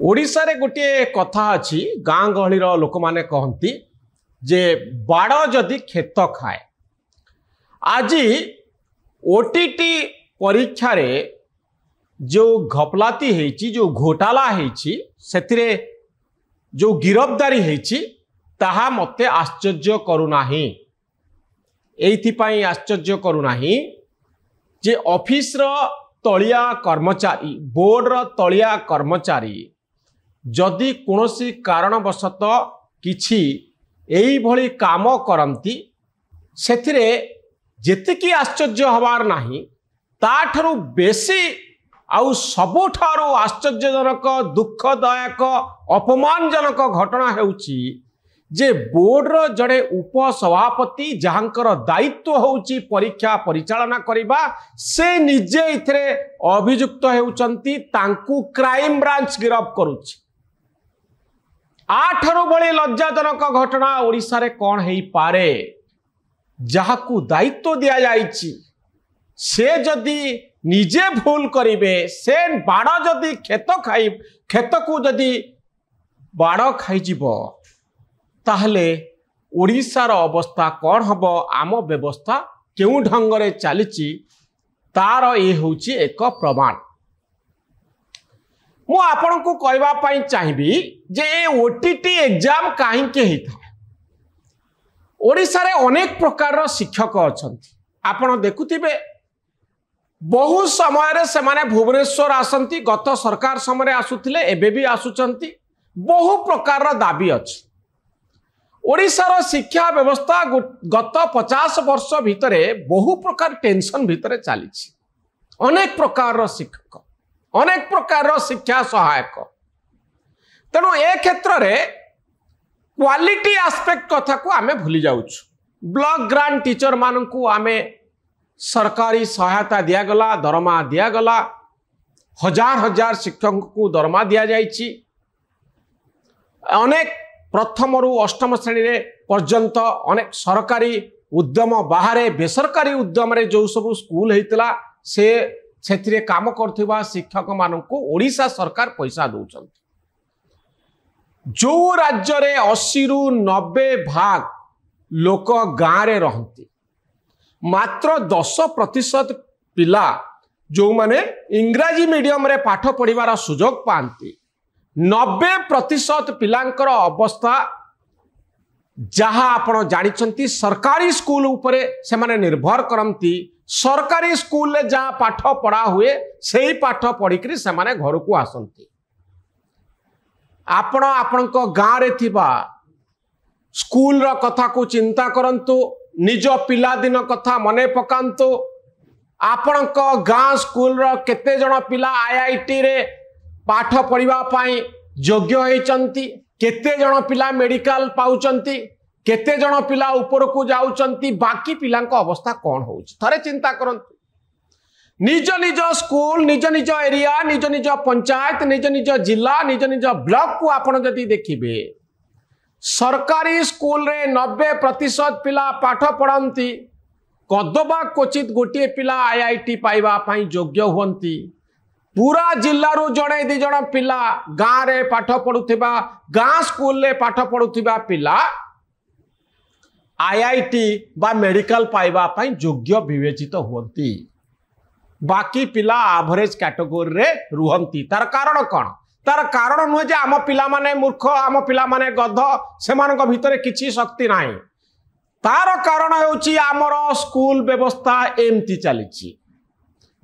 ओडिशा रे गोटे कथा अच्छी गाँ गहली लोक माने कहती जे बाड़ जदि खेत खाए। आज ओटीटी परीक्षा रे जो घपलाती है जो घोटाला है जो गिरफ्तारी है ताहा मते आश्चर्य करूना। एइथिपाई आश्चर्य करूना जे ऑफिस रो तलिया कर्मचारी बोर्ड रो तलिया कर्मचारी जदि कोनोसी कारणवशत किछि एई भली काम करंती सेथिरे जेतिकी आश्चर्य हबार नाही ताठरू बेसी आउ सबुठारू आश्चर्यजनक दुखदायक अपमानजनक घटना हेउची जे बोर्ड रो जड़े उपसभापति जहांकर दायित्व होउची परीक्षा परिचालना करिबा से निजे इथरे अभियुक्त हेउचंती तांकू क्राइम ब्रांच गिरफ करूची। आठरू बड़ी लज्जाजनक घटना ओडिशा रे कौन हेई पारे जहाकू दायित्व दिया जाइची से जदि निजे भूल करिवे से बाड़ जदि खेत को जदि बाड़ खाई जीवो ताहले ओडिशार अवस्था कौन हब आम व्यवस्था केउ ढंग रे चलीची तार ये होची एक प्रमाण। मु आपण को कहबा पई चाहिबी जे ओटीटी एग्जाम काहे के हिता। ओडिशा रे अनेक प्रकार रो शिक्षक अछंती आपण देखुथिबे बहु समय रे से माने भुवनेश्वर आसंती गत सरकार समय आसुथिले एबे भी आसुचंती बहु प्रकार रो दाबी अछि। ओडिशार शिक्षा व्यवस्था गत 50 वर्ष भितरे बहु प्रकार टेंशन भितरे चली अनेक प्रकार शिक्षक अनेक प्रकार शिक्षा सहायक तेणु ए क्षेत्र में क्वालिटी एस्पेक्ट कथा को आमे भूली जाउछु। ब्लॉक ग्रांट टीचर मानकू आमे सरकारी सहायता दियागला दरमा दियागला हजार हजार शिक्षक को दरमा दिया जाइछि। अनेक प्रथम रु अष्टम श्रेणी रे पर्यंत अनेक सरकारी उद्यम बाहर बेसरकारी उद्यम रे जो सब स्कूल होता से काम करथिबा शिक्षक मानकू ओडिशा सरकार पैसा दौरान। जो राज्य रे 80 रु 90 भाग लोक गाँव रे रहंती मात्र 10% पिला जो माने इंग्राजी मीडियम रे पाठ पढ़िबार सुजोग पांती 90% पिलांकर अवस्था जहाँ आपण जानिछंती सरकारी स्कूल उपरे से माने निर्भर करंती। सरकारी स्कूल ले जहाँ पाठ पढ़ा हुए से ही पाठ पढ़िकरी से माने घर को आसंती। आपण आपणको गाँव रे थिबा स्कूल रो कथा को चिंता करंतु निज पिला दिन कथा मने पकांतु। आपणको गाँ स्कूल रो केते जण पिला आईआईटी रे पाठ पढ़िबा पाई योग्य होइचंती केते जण पिला मेडिकल पाउचंती केते जण पिला ऊपर को जाउचंती बाकी पिलांको अवस्था कौन होउची थरे चिंता करंतु। निज निज स्कूल निज निज एरिया निज निज पंचायत निज निज जिला निज निज ब्लॉक को आपण जदि देखिबे सरकारी स्कूल रे 90% पिला पाठ पढ़ंती कदबा क्वचित गोटे पिला आईआईटी पाइबा पाई योग्य हुंती। पूरा जिल्लारू जड़े दी जण पिला गाँव रे पाठ पढ़ुथिबा गाँ स्कूल रे पाठ पढ़ुथिबा पिला आईआईटी बा मेडिकल पाइबा पाई योग्य विवेचित हुंती बाकी पिला एवरेज कैटेगरी रे रुहंती। तार कारण कौन? तार कारण नुहे जे आम पिला माने मूर्ख आम पिला माने गध सेमानक भितरे किछि शक्ति नाही। तार कारण हेउची आमर स्कूल व्यवस्था एमती चलीची।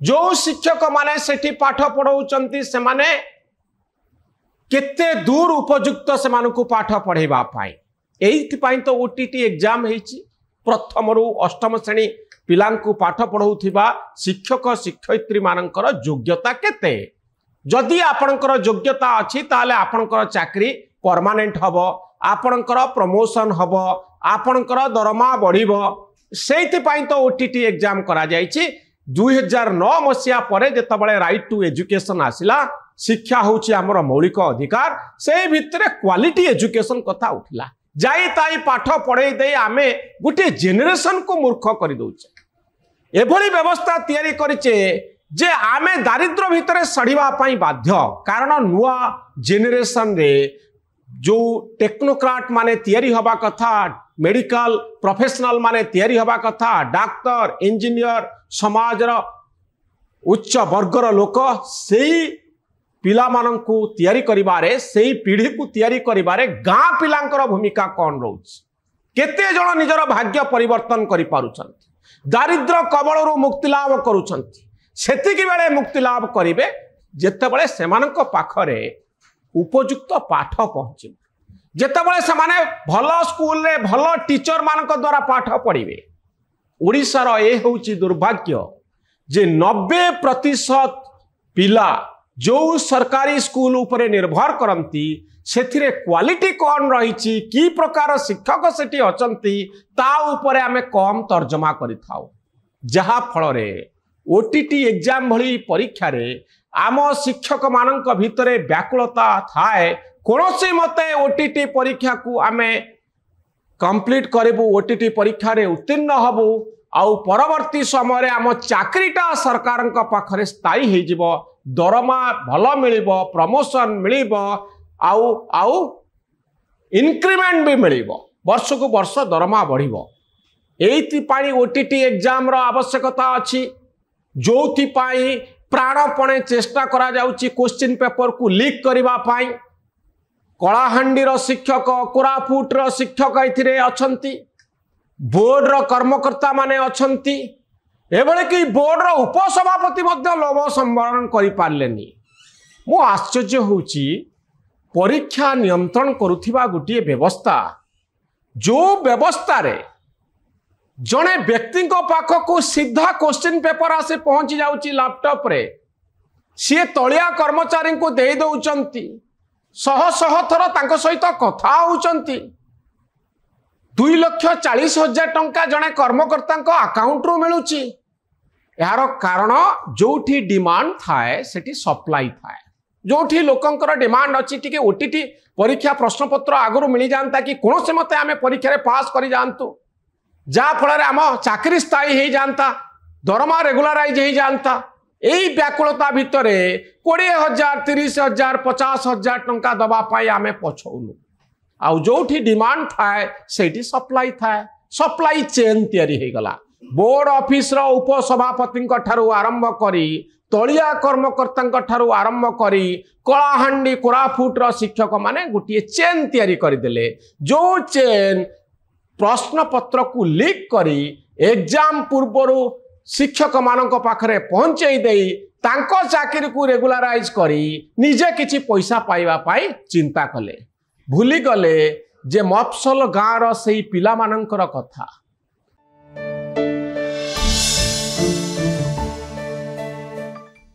जो शिक्षक माने सेठी पाठ पढ़ाउचंती से माने केते दूर उपयुक्त से मानकू पाठ पढ़ेबा पाई एइथिपाई तो ओटीटी एग्जाम हेची। प्रथम रु अष्टम श्रेणी पिलांकू पाठ पढ़ाउथिबा शिक्षक शिक्षयित्री मानकर योग्यता केते जदि आपणकर योग्यता अछि ताले आपणकर चाकरी परमानेंट हबो आपणकर प्रमोशन हबो आपणकर दरमा बढ़िबो सेइथिपाई तो ओटीटी एग्जाम करा जायछि। 2009 मसीहा पर जितेबाला राइट टू एजुकेशन आसिला शिक्षा होची आमर मौलिक अधिकार से भितरे क्वालिटी एजुकेशन कथा उठिला जाई ताई पाठ पढ़े दे आमे गोटे जेनेरेशन को मूर्ख कर दउचे। एभली व्यवस्था तैयारी करिचे जे आमे दारिद्र भितर सड़िबा पई बाध्य कारण नुआ जेनेरेशन रे जो टेक्नोक्राट माने तैयारी हवा कथा मेडिकल प्रोफेशनल माने तैयारी हवा कथा डाक्तर इंजीनियर समाज रो उच्च वर्गर लोक सेही पिला मानंकु तैयारी करिबारे सेही पीढ़ी को तैयारी करिबारे गाँ पिलांकर भूमिका कौन रोच केते जण निजर भाग्य परिवर्तन करि पारुछंती दारिद्र कबळरू मुक्ति लाभ करूछंती सेतिकी बेले मुक्ति लाभ करिवे जेतेबेले सेमानक पाखरे उपयुक्त पाठ पहुँचे जेतेबेले सेमाने भलो स्कूल रे भलो टीचर मानक द्वारा पाठ पढ़िवे ओडिसा रो ए होउची दुर्भाग्य जे 90% पिला जो सरकारी स्कूल उपरे निर्भर करती सेथिरे क्वालिटी कौन रही कि प्रकार शिक्षक सेठी अचंती ता उपरे आमे कम तर्जमा करिथाउ जहा फल रे ओटीटी एग्जाम भली परीक्षा रे आम शिक्षक मानक भितरे व्याकुलता थाए कोनोसी मते ओटीटी परीक्षा को आमे कंप्लीट करिबु ओटीटी परीक्षा रे उत्तीर्ण हबु आउ परवर्ती समय आम चाकरीटा सरकार पाखरे स्थायी हो जिवो दरमा भल मिलिबो प्रमोशन मिलिबो आउ आउ इंक्रीमेंट भी मिलिबो वर्ष को वर्ष दरमा बढ़िबो एइति पाई ओटीटी एग्जाम रो आवश्यकता अछि जोथि पाई प्राणपणे चेष्टा करा जाउची क्वेश्चन पेपर को लीक करबा पाई कलाहांडी रो शिक्षक कोरापुट रो शिक्षक एथिरे अछंती बोर्ड रो कर्मकर्ता माने अछंती एबळे कि बोर्ड रो उपसभापति मध्य लोभ संवरण करि पारलेनी मो आश्चर्य होउची परीक्षा नियंत्रण करुथिबा गुटिए व्यवस्था जो व्यवस्था रे जड़े व्यक्ति पाखक सीधा क्वेश्चन पेपर आसे पहुंची जाउची लैपटॉप रे सी तलिया कर्मचारी को दे दउचंती शह शह थर तांको सहित कथा होउचंती 2,40,000 टंका जड़े कर्मकर्ता अकाउंट रू मिलुची यार कारण जोठी डिमांड थाए सेठी सप्लाई थाए जोठी लोकंकर डिमांड अच्छी टिके ओटीटी परीक्षा प्रश्नपत्र आगु मिल जाता कि कौन से मते आमे परीक्षा रे पास करि जानतु जा फल आम चाकरी स्थायी हो जाता दरमा रेगुलाराइज हो जाता यही व्याकुलता भितर 20,000 30,000 50,000 टंका दवापाई आम पछौलु आउ जोठी डिमांड थाए सेठी सप्लाई थाए सप्लाई चेन तैयारी हो गला बोर्ड ऑफिस रो उपसभापति ठारू आरंभ करी तलिया कर्मकर्ता ठारू आरंभ करी कलाहांडी कोरापुट रो शिक्षक माने गोटे चेन तैयारी करदेले जो चेन प्रश्न पत्र को लीक करी एग्जाम पूर्वर शिक्षक मानक पाखरे पहुंचे देई तांको चाकरी को रेगुलाराइज करी निजे किछि पैसा पाइबा पाई चिंता कले भूली गले जे मफसल गाँव रो सेई पिला मानकर कथा